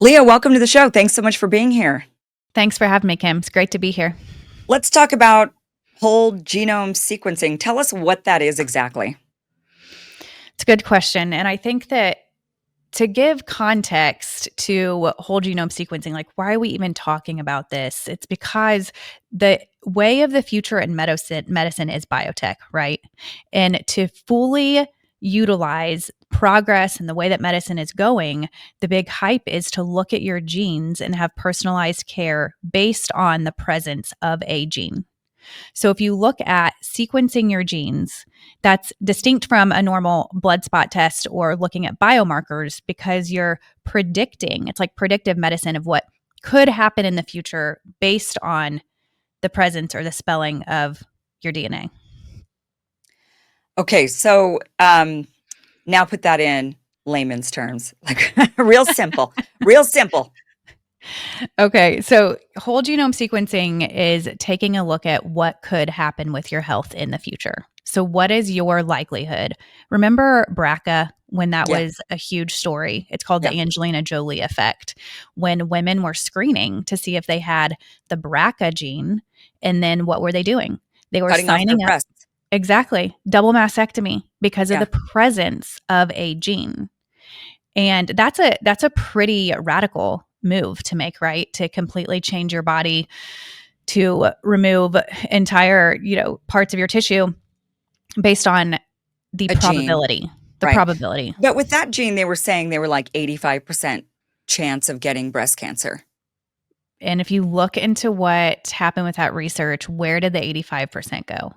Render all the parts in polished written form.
Leah, welcome to the show. Thanks so much for being here. Thanks for having me, Kim. It's great to be here. Let's talk about whole genome sequencing. Tell us what that is exactly. It's a good question. And I think that to give context to whole genome sequencing, like why are we even talking about this? It's because the way of the future in medicine is biotech, right? And to fully utilize progress and the way that medicine is going, the big hype is to look at your genes and have personalized care based on the presence of a gene. So if you look at sequencing your genes, that's distinct from a normal blood spot test or looking at biomarkers because you're predicting, it's like predictive medicine of what could happen in the future based on the presence or the spelling of your DNA. Okay, so now put that in layman's terms, like real simple, real simple. Okay, so whole genome sequencing is taking a look at what could happen with your health in the future. So, what is your likelihood? Remember BRCA when that Yeah, was a huge story? It's called yeah. the Angelina Jolie effect. When women were screening to see if they had the BRCA gene, and then what were they doing? They were Cutting off their signing up breasts. exactly double mastectomy because of Yeah, the presence of a gene. And that's a pretty radical move to make, right? To completely change your body, to remove entire, parts of your tissue based on the a gene, probability. The right. probability. But with that gene, they were saying they were like 85% chance of getting breast cancer. And if you look into what happened with that research, where did the 85% go?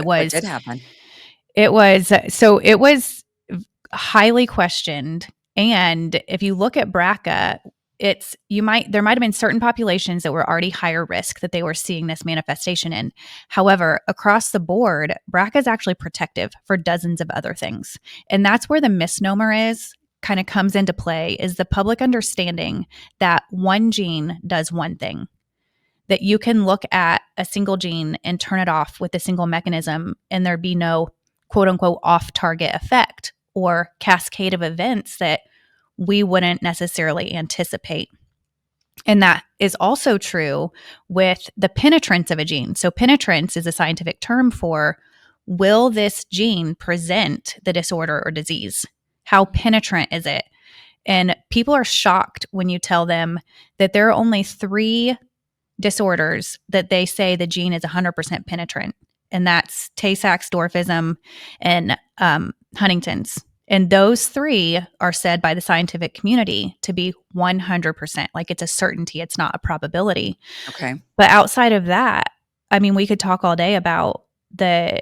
What did happen? It was highly questioned. And if you look at BRCA, there might have been certain populations that were already higher risk that they were seeing this manifestation in. However, across the board, BRCA is actually protective for dozens of other things. And that's where the misnomer is kind of comes into play is the public understanding that one gene does one thing. That you can look at a single gene and turn it off with a single mechanism and there be no quote unquote off target effect or cascade of events that we wouldn't necessarily anticipate. And that is also true with the penetrance of a gene. So, penetrance is a scientific term for will this gene present the disorder or disease? How penetrant is it? And people are shocked when you tell them that there are only three disorders that they say the gene is 100% penetrant, and that's Tay Sachs dwarfism and Huntington's. And those three are said by the scientific community to be 100%. Like it's a certainty, it's not a probability. Okay. But outside of that, I mean, we could talk all day about the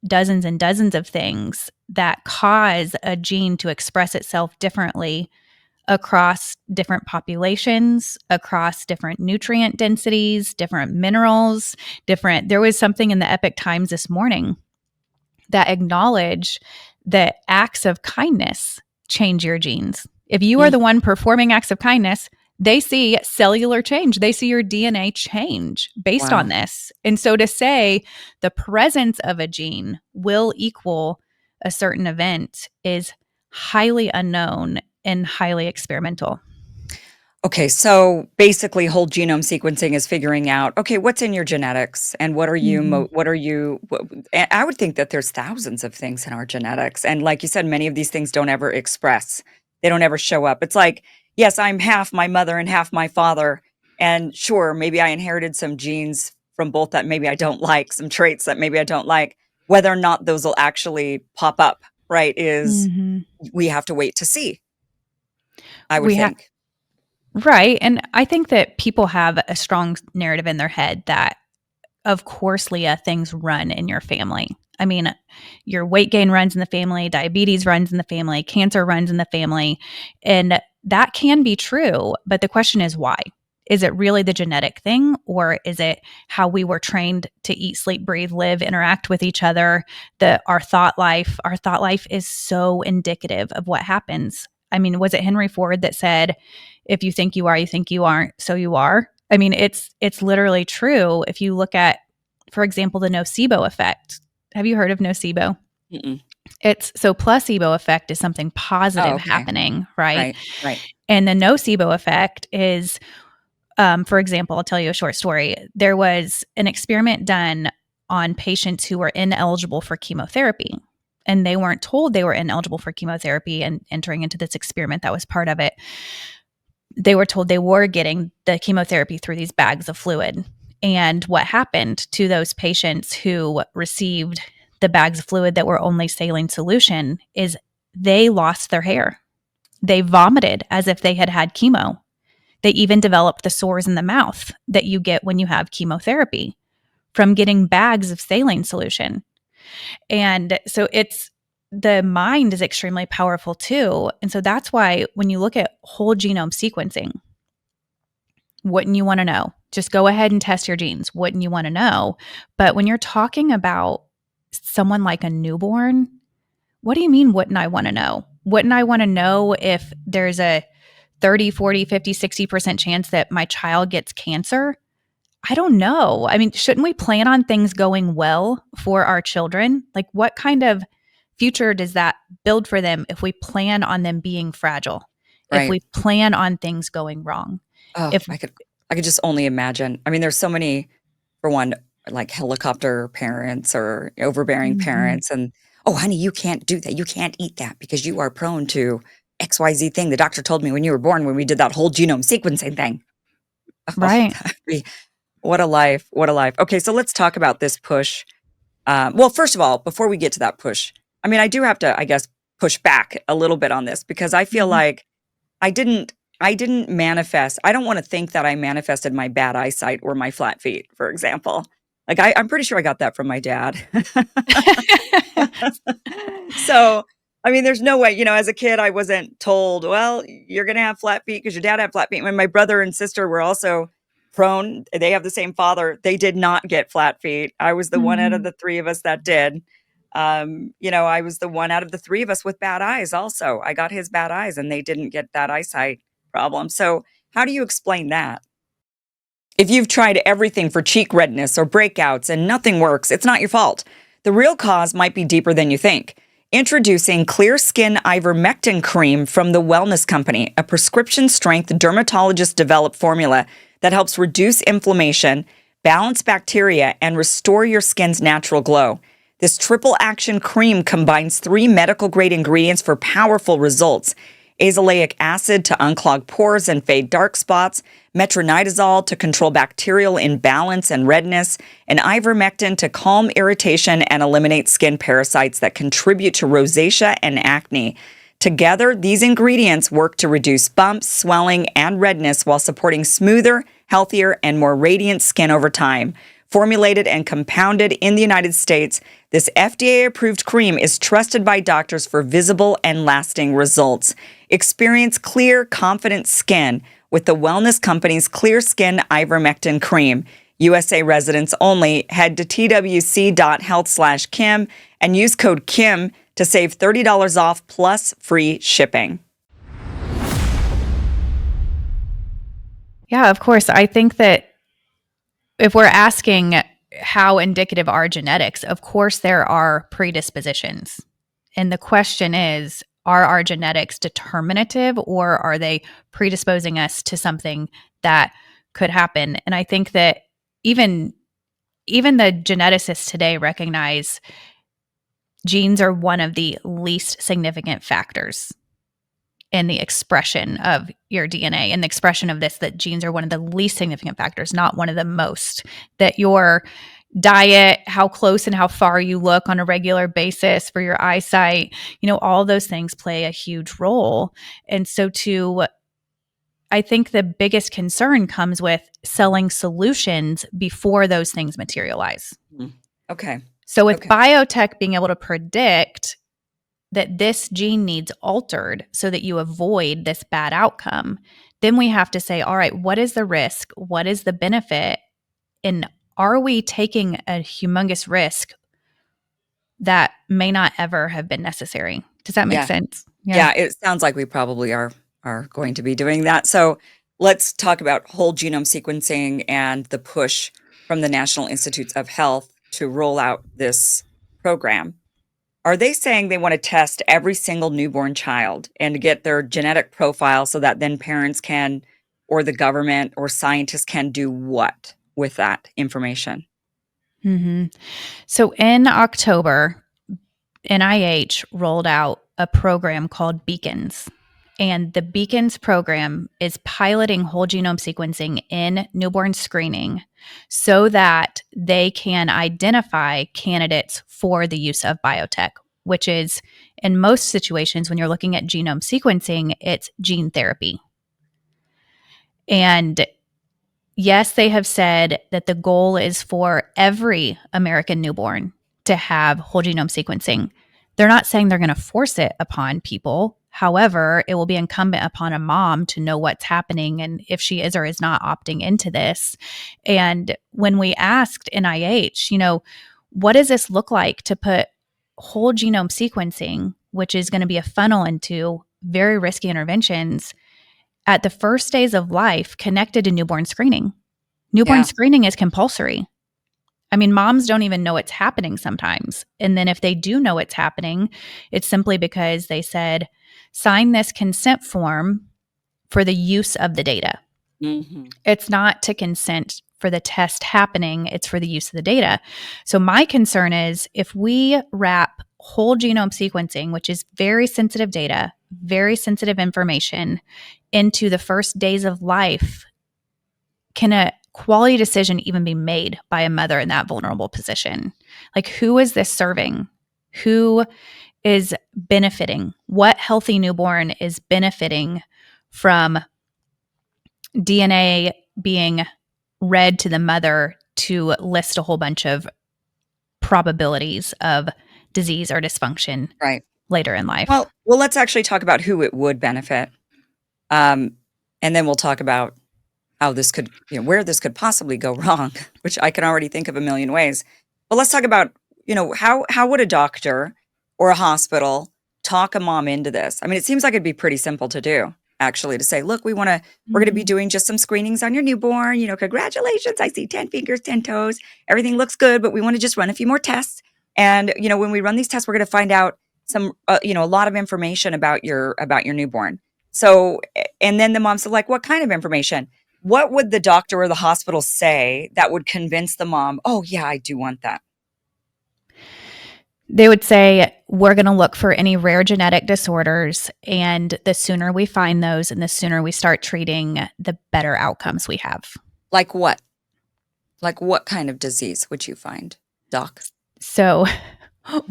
dozens and dozens of things that cause a gene to express itself differently across different populations, across different nutrient densities, different minerals, different. There was something in the Epic Times this morning that acknowledged that acts of kindness change your genes. If you are Mm, the one performing acts of kindness, they see cellular change. They see your DNA change based on wow. this. And so to say the presence of a gene will equal a certain event is highly unknown and highly experimental. Okay, so basically, whole genome sequencing is figuring out, okay, what's in your genetics and what are you, Mhm. what are you, and I would think that there's thousands of things in our genetics. And like you said, many of these things don't ever express, they don't ever show up. It's like, yes, I'm half my mother and half my father. And sure, maybe I inherited some genes from both that maybe I don't like, some traits that maybe I don't like. Whether or not those will actually pop up, right, is Mhm. we have to wait to see, I would We have think. right, and I think that people have a strong narrative in their head that, of course, Leah, things run in your family. I mean, your weight gain runs in the family, diabetes runs in the family, cancer runs in the family, and that can be true, but the question is why? Is it really the genetic thing, or is it how we were trained to eat, sleep, breathe, live, interact with each other? Our thought life, is so indicative of what happens. I mean, was it Henry Ford that said, "If you think you are, you think you aren't, so you are"? I mean, it's literally true. If you look at, for example, the nocebo effect. Have you heard of nocebo? Mm-mm. It's so placebo effect is something Oh, positive okay. happening, right? Right, right. And the nocebo effect is, for example, I'll tell you a short story. There was an experiment done on patients who were ineligible for chemotherapy, and they weren't told they were ineligible for chemotherapy and entering into this experiment that was part of it. They were told they were getting the chemotherapy through these bags of fluid. And what happened to those patients who received the bags of fluid that were only saline solution is they lost their hair. They vomited as if they had had chemo. They even developed the sores in the mouth that you get when you have chemotherapy from getting bags of saline solution. And so it's the mind is extremely powerful too. And so that's why when you look at whole genome sequencing, wouldn't you want to know? Just go ahead and test your genes. Wouldn't you want to know? But when you're talking about someone like a newborn, what do you mean, wouldn't I want to know? Wouldn't I want to know if there's a 30, 40, 50, 60% chance that my child gets cancer? I don't know. I mean, shouldn't we plan on things going well for our children? Like, what kind of future does that build for them if we plan on them being fragile? If Right. we plan on things going wrong? Oh, If I could just only imagine. I mean, there's so many, for one, like helicopter parents or overbearing Mhm. parents, and oh, honey, you can't do that. You can't eat that because you are prone to XYZ thing. The doctor told me when you were born when we did that whole genome sequencing thing. Oh, Right. that'd be, what a life. What a life. Okay, so let's talk about this push. Well, first of all, before we get to that push, I mean, I do have to, I guess, push back a little bit on this because I feel Mhm. like I didn't I didn't manifest. I don't wanna think that I manifested my bad eyesight or my flat feet, for example. Like, I'm pretty sure I got that from my dad. So, I mean, there's no way, as a kid, I wasn't told, "Well, you're gonna have flat feet because your dad had flat feet." When my brother and sister were also prone, they have the same father, they did not get flat feet. I was the one out of Mhm. the 3 of us that did. I was the one out of the 3 of us with bad eyes also. I got his bad eyes, and they didn't get that eyesight problem. So, how do you explain that? If you've tried everything for cheek redness or breakouts and nothing works, it's not your fault. The real cause might be deeper than you think. Introducing Clear Skin Ivermectin Cream from the Wellness Company, a prescription strength dermatologist developed formula that helps reduce inflammation, balance bacteria, and restore your skin's natural glow. This triple action cream combines 3 medical grade ingredients for powerful results: azelaic acid to unclog pores and fade dark spots, metronidazole to control bacterial imbalance and redness, and ivermectin to calm irritation and eliminate skin parasites that contribute to rosacea and acne. Together, these ingredients work to reduce bumps, swelling, and redness while supporting smoother, healthier, and more radiant skin over time. Formulated and compounded in the United States, this FDA approved cream is trusted by doctors for visible and lasting results. Experience clear, confident skin with the Wellness Company's Clear Skin Ivermectin Cream. USA residents only. Head to twc.health/Kim and use code KIM to save $30 off plus free shipping. Yeah, of course. I think that if we're asking how indicative are genetics, of course there are predispositions. And the question is, are our genetics determinative or are they predisposing us to something that could happen? And I think that even even the geneticists today recognize genes are one of the least significant factors in the expression of your DNA and the expression of this, that genes are one of the least significant factors, not one of the most. That your diet, how close and how far you look on a regular basis for your eyesight, all those things play a huge role. And so I think the biggest concern comes with selling solutions before those things materialize. Mm. Okay. So with Okay. biotech being able to predict that this gene needs altered so that you avoid this bad outcome, then we have to say, all right, what is the risk? What is the benefit? And are we taking a humongous risk that may not ever have been necessary? Does that make Yeah. sense? Yeah. Yeah, it sounds like we probably are going to be doing that. So, let's talk about whole genome sequencing and the push from the National Institutes of Health to roll out this program. Are they saying they want to test every single newborn child and get their genetic profile so that then parents can, or the government or scientists can do what with that information? Hmm. So in October, NIH rolled out a program called Beacons. And the Beacons program is piloting whole genome sequencing in newborn screening so that they can identify candidates for the use of biotech, which is in most situations when you're looking at genome sequencing, it's gene therapy. And yes, they have said that the goal is for every American newborn to have whole genome sequencing. They're not saying they're going to force it upon people. However, it will be incumbent upon a mom to know what's happening and if she is or is not opting into this. And when we asked NIH, what does this look like to put whole genome sequencing, which is going to be a funnel into very risky interventions, at the first days of life connected to newborn screening. Newborn Yeah. screening is compulsory. I mean, moms don't even know it's happening sometimes. And then if they do know it's happening, it's simply because they said, sign this consent form for the use of the data. Hmm. It's not to consent for the test happening, it's for the use of the data. So, my concern is if we wrap whole genome sequencing, which is very sensitive data, very sensitive information, into the first days of life, can a quality decision even be made by a mother in that vulnerable position? Like, who is this serving? Who is benefiting? What healthy newborn is benefiting from DNA being read to the mother to list a whole bunch of probabilities of disease or dysfunction Right. later in life? Well, let's actually talk about who it would benefit. Um, and then we'll talk about how this could, where this could possibly go wrong, which I can already think of a million ways. But let's talk about, how would a doctor or a hospital talk a mom into this? I mean, it seems like it'd be pretty simple to do, actually, to say, look, we're going to be Mhm. doing just some screenings on your newborn. Congratulations. I see 10 fingers, 10 toes. Everything looks good, but we want to just run a few more tests. And, when we run these tests, we're going to find out a lot of information about your newborn. So, and then the mom said, like, what kind of information? What would the doctor or the hospital say that would convince the mom, "Oh, yeah, I do want that?" They would say, we're going to look for any rare genetic disorders. And the sooner we find those and the sooner we start treating, the better outcomes we have. Like what? Like what kind of disease would you find, doc? So,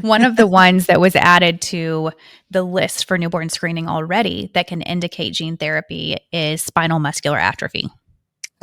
one of the ones that was added to the list for newborn screening already that can indicate gene therapy is spinal muscular atrophy.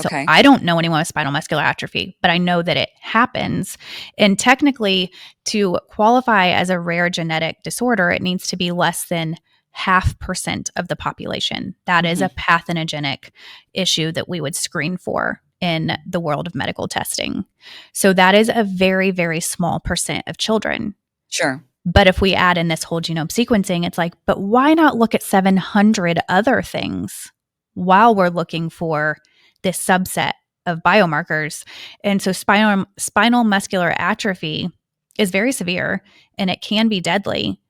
So Okay. I don't know anyone with spinal muscular atrophy, but I know that it happens. And technically, to qualify as a rare genetic disorder, it needs to be less than 0.5% of the population. That is a Mhm. pathogenic issue that we would screen for in the world of medical testing. So that is a very, very small percent of children. Sure. But if we add in this whole genome sequencing, it's like, but why not look at 700 other things while we're looking for this subset of biomarkers? And so spinal muscular atrophy is very severe and it can be deadly.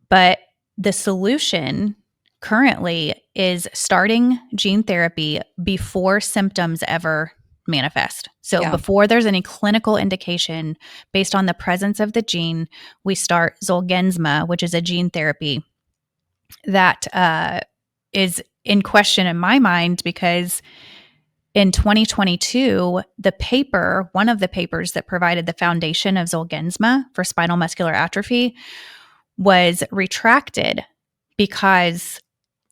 But the solution currently is starting gene therapy before symptoms ever manifest. So Yeah. before there's any clinical indication based on the presence of the gene, we start Zolgensma, which is a gene therapy that is in question in my mind because in 2022, one of the papers that provided the foundation of Zolgensma for spinal muscular atrophy was retracted because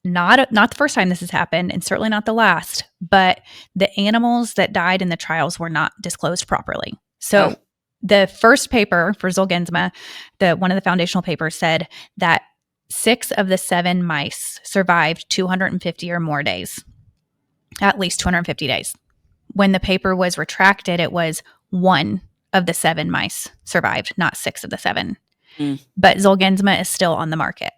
not the first time this has happened and certainly not the last, but the animals that died in the trials were not disclosed properly. Ugh. So the first paper for Zolgensma, one of the foundational papers said that 6 of the 7 mice survived 250 or more days, at least 250 days. When the paper was retracted, it was 1 of the 7 mice survived, not 6 of the 7. Mm. But Zolgensma is still on the market.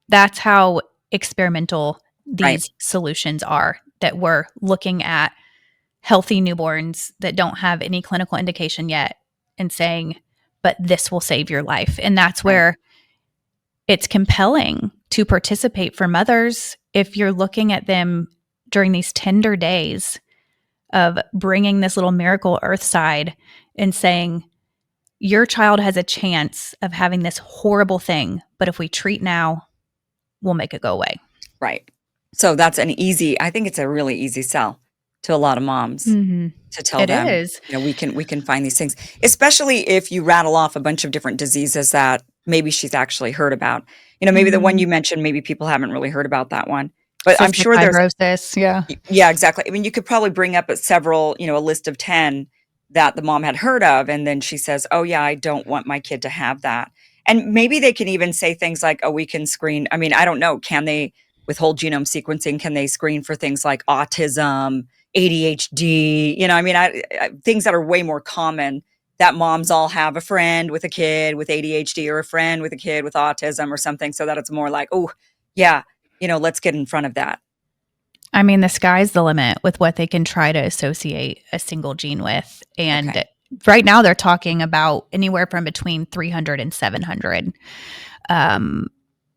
That's how experimental Right. these solutions are, that we're looking at healthy newborns that don't have any clinical indication yet and saying, but this will save your life. And that's Right. where it's compelling to participate for mothers if you're looking at them during these tender days of bringing this little miracle earthside and saying, your child has a chance of having this horrible thing, but if we treat now, we'll make it go away. Right. So that's I think it's a really easy sell to a lot of moms Mm-hmm. to tell It them, is. we can find these things, especially if you rattle off a bunch of different diseases that maybe she's actually heard about. Maybe the one Mm-hmm. you mentioned, maybe people haven't really heard about that one, but I'm Cystic sure there's fibrosis. Yeah. yeah, exactly. I mean, you could probably bring up at several, a list of 10 that the mom had heard of, and then she says, "Oh, yeah, I don't want my kid to have that." And maybe they can even say things like, "Oh, we can screen." I mean, I don't know. Can they, with whole genome sequencing, can they screen for things like autism, ADHD? I mean, things that are way more common that moms all have a friend with a kid with ADHD or a friend with a kid with autism or something, so that it's more like, "Oh, yeah, let's get in front of that." I mean, the sky's the limit with what they can try to associate a single gene with. Okay. And right now they're talking about anywhere from between 300 and 700 um,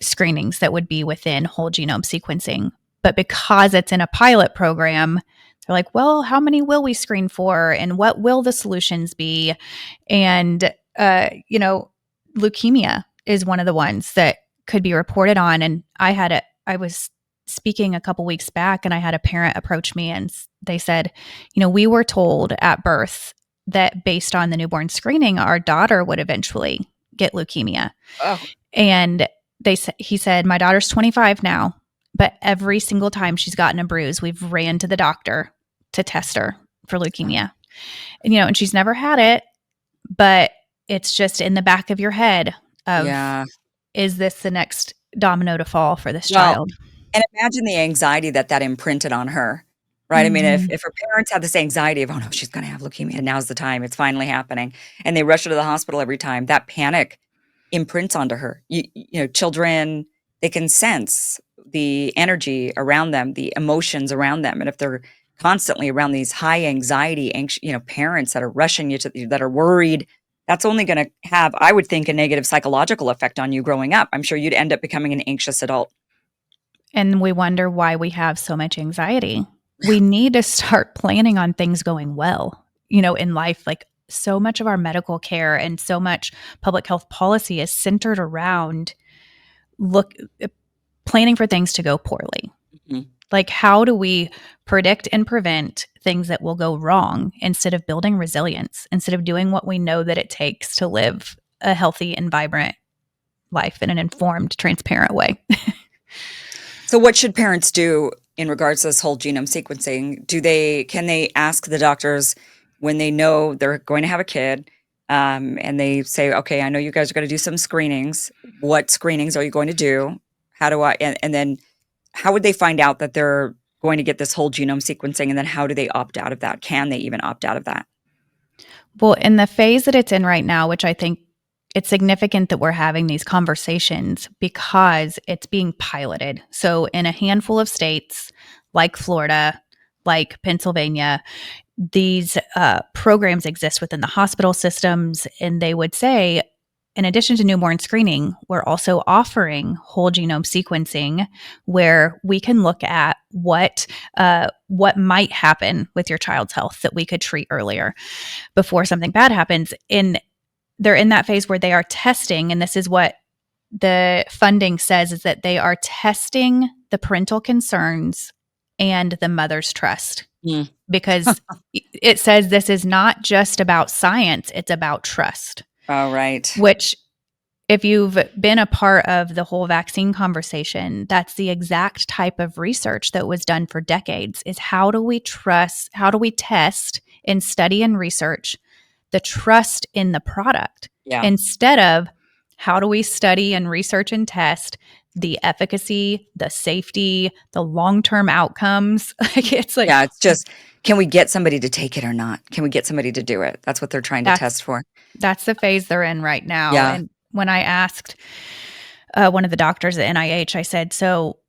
screenings that would be within whole genome sequencing. But because it's in a pilot program, they're like, well, how many will we screen for? And what will the solutions be? And, leukemia is one of the ones that could be reported on. And I was speaking a couple weeks back and I had a parent approach me and they said, we were told at birth that based on the newborn screening, our daughter would eventually get leukemia. Oh, And he said, my daughter's 25 now, but every single time she's gotten a bruise, we've ran to the doctor to test her for leukemia. And she's never had it, but it's just in the back of your head of, yeah. is this the next domino to fall for this Well, child? and imagine the anxiety that imprinted on her, right? I mean, if Mhm. if her parents had this anxiety of, "Oh, no, she's gonna have leukemia, now's the time, it's finally happening," and they rush her to the hospital every time, that panic imprints onto her. Children, they can sense the energy around them, the emotions around them, and if they're constantly around these high anxiety, parents that are rushing you that are worried, that's only gonna have, I would think, a negative psychological effect on you growing up. I'm sure you'd end up becoming an anxious adult. And we wonder why we have so much anxiety. We need to start planning on things going well, in life. Like so much of our medical care and so much public health policy is centered around look planning for things to go poorly. Mhm. Like how do we predict and prevent things that will go wrong instead of building resilience, instead of doing what we know that it takes to live a healthy and vibrant life in an informed, transparent way? So what should parents do in regards to this whole genome sequencing? Can they ask the doctors when they know they're going to have a kid, and they say, "Okay, I know you guys are gonna do some screenings. What screenings are you going to do? How do I," and then how would they find out that they're going to get this whole genome sequencing, and then how do they opt out of that? Can they even opt out of that? Well, in the phase that it's in right now, which I think it's significant that we're having these conversations because it's being piloted. So, in a handful of states like Florida, like Pennsylvania, these programs exist within the hospital systems, and they would say, in addition to newborn screening, we're also offering whole genome sequencing, where we can look at what might happen with your child's health that we could treat earlier before something bad happens. And they're in that phase where they are testing, and this is what the funding says, is that they are testing the parental concerns and the mother's trust, Mm. because it says this is not just about science, it's about trust, Oh, right. which if you've been a part of the whole vaccine conversation, that's the exact type of research that was done for decades, is how do we test and study and research the trust in the product Yeah. instead of how do we study and research and test the efficacy, the safety, the long-term outcomes. Like it's like Yeah, it's just, can we get somebody to take it or not? Can we get somebody to do it? That's what they're trying to that's test for. that's the phase they're in right now. Yeah. And when I asked one of the doctors at NIH, I said, so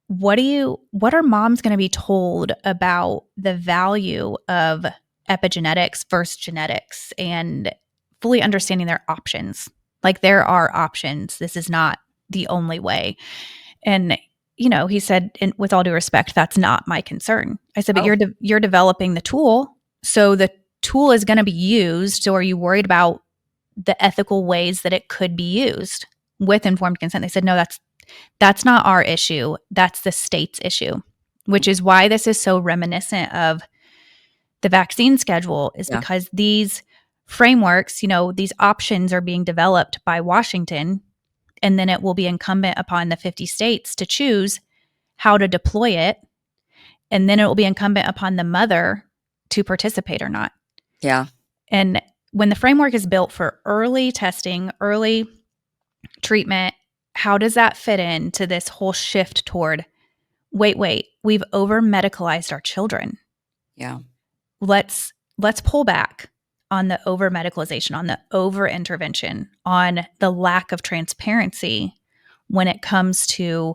what are moms going to be told about the value of epigenetics versus genetics? And fully understanding their options. Like there are options. This is not the only way. And he said, with all due respect, that's not my concern. I said, but Oh, you're developing the tool, so the tool is going to be used. So are you worried about the ethical ways that it could be used with informed consent? They said, no, that's not our issue. That's the state's issue, which is why this is so reminiscent of the vaccine schedule, is yeah, because these frameworks, these options are being developed by Washington, and then it will be incumbent upon the 50 states to choose how to deploy it. And then it will be incumbent upon the mother to participate or not. yeah, And when the framework is built for early testing, early treatment, how does that fit into this whole shift toward wait, we've over medicalized our children. yeah. Let's pull back on the over medicalization, on the over intervention, on the lack of transparency when it comes to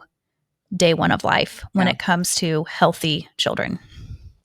day one of life, when Yeah. it comes to healthy children.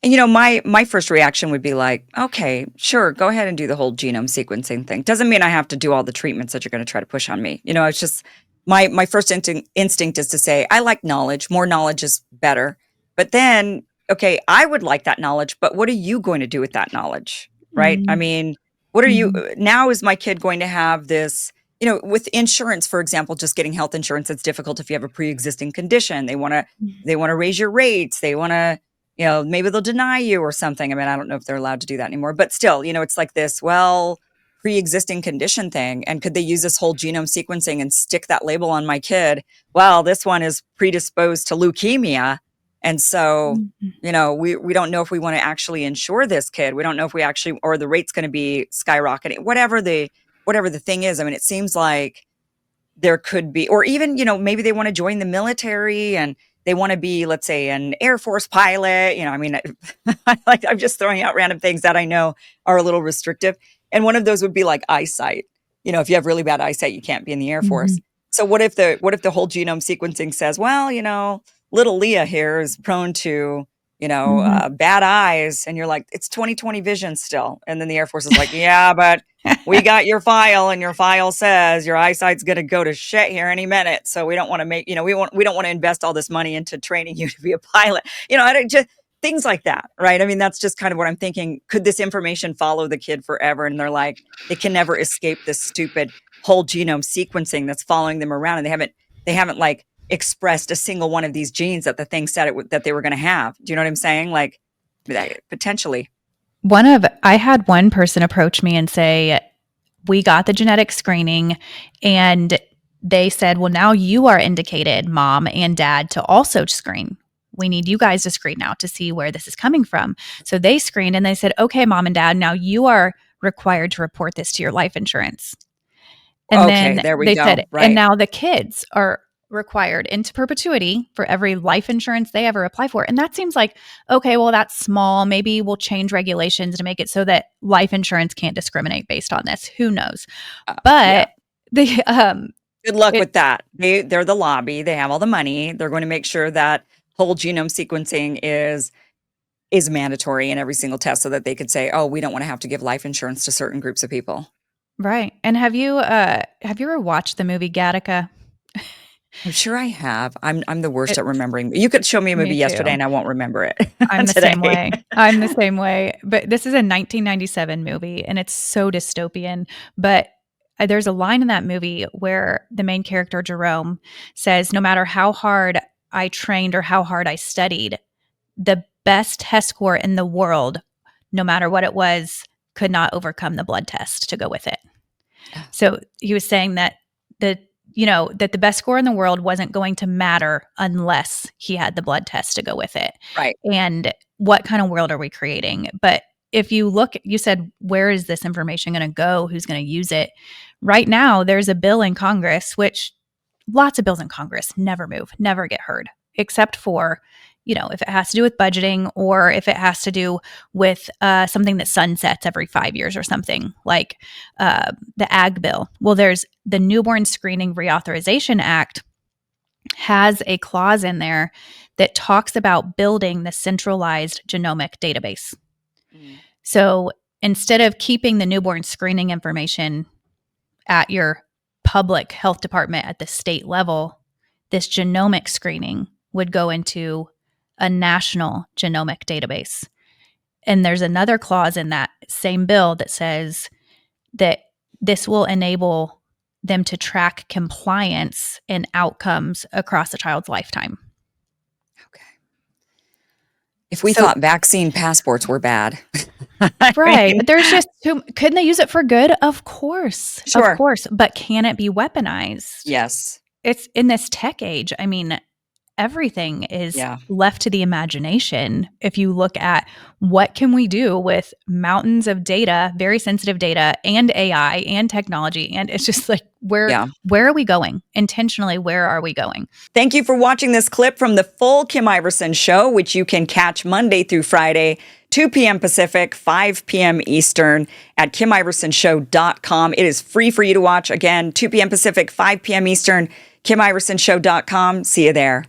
And my first reaction would be like, okay, sure, go ahead and do the whole genome sequencing thing. Doesn't mean I have to do all the treatments that you're going to try to push on me. It's just my first instinct is to say, I like knowledge. More knowledge is better. But then, okay, I would like that knowledge, but what are you going to do with that knowledge? Right? I Mm-hmm. mean, what are you now is my kid going to have this, with insurance, for example, just getting health insurance, it's difficult if you have a pre-existing condition. They want to raise your rates. They want to maybe they'll deny you or something. I mean, I don't know if they're allowed to do that anymore, but still, it's like this, well, pre-existing condition thing. And could they use this whole genome sequencing and stick that label on my kid? Well, this one is predisposed to leukemia. And so, we don't know if we want to actually insure this kid. We don't know if we actually, or the rate's going to be skyrocketing, whatever the thing is. I mean, it seems like there could be, or even, maybe they want to join the military and they want to be, let's say, an Air Force pilot. I mean, I'm just throwing out random things that I know are a little restrictive. And one of those would be like eyesight. If you have really bad eyesight, you can't be in the Air Mm-hmm. Force. So what if the whole genome sequencing says, well, little Leah here is prone to, Mm-hmm. bad eyes, and you're like, it's 20/20 vision still. And then the Air Force is like, yeah, but we got your file, and your file says your eyesight's going to go to shit here any minute. So we don't want to we don't want to invest all this money into training you to be a pilot. I don't just things like that, right? I mean, that's just kind of what I'm thinking. Could this information follow the kid forever? And they're like, they can never escape this stupid whole genome sequencing that's following them around, and they haven't like expressed a single one of these genes that the thing said that they were going to have. Do you know what I'm saying? Like potentially. I had one person approach me and say, we got the genetic screening, and they said, well, now you are indicated, mom and dad, to also screen. We need you guys to screen now to see where this is coming from. So they screened and they said, okay, mom and dad, now you are required to report this to your life insurance. And Okay, then there we they go. said, and Right. now the kids are required into perpetuity for every life insurance they ever apply for. And that seems like, okay, well, that's small. Maybe we'll change regulations to make it so that life insurance can't discriminate based on this. Who knows? Yeah. But the Good luck it with that. They're the lobby. They have all the money. They're going to make sure that whole genome sequencing is mandatory in every single test so that they could say, "Oh, we don't want to have to give life insurance to certain groups of people." right. And have you ever watched the movie Gattaca? I'm sure I have. I'm the worst It at remembering. You could show me a Me movie yesterday too. and I won't remember it I'm the today. same way. I'm the same way. But this is a 1997 movie and it's so dystopian. But there's a line in that movie where the main character, Jerome, says, no matter how hard I trained or how hard I studied, the best test score in the world, no matter what it was, could not overcome the blood test to go with it. So he was saying that the that the best score in the world wasn't going to matter unless he had the blood test to go with it. Right. And what kind of world are we creating? But if you look, you said, where is this information going to go? Who's going to use it? Right now, there's a bill in Congress, which lots of bills in Congress never move, never get heard, except for, if it has to do with budgeting or if it has to do with something that sunsets every 5 years or something like the ag bill. Well, there's the Newborn Screening Reauthorization Act has a clause in there that talks about building the centralized genomic database. Mm. So instead of keeping the newborn screening information at your public health department at the state level, this genomic screening would go into a national genomic database. And there's another clause in that same bill that says that this will enable them to track compliance and outcomes across a child's lifetime. Okay. If we thought vaccine passports were bad. Right. There's just couldn't they use it for good? Of course. Sure. Of course. But can it be weaponized? Yes. It's in this tech age. I mean, everything is left to the imagination. If you look at what can we do with mountains of data, very sensitive data, and AI and technology, and it's just like where are we going? Intentionally, where are we going? Thank you for watching this clip from the full Kim Iverson Show, which you can catch Monday through Friday, 2 p.m. Pacific, 5 p.m. Eastern at KimIversonShow.com. It is free for you to watch. Again, 2 p.m. Pacific, 5 p.m. Eastern, KimIversonShow.com. See you there.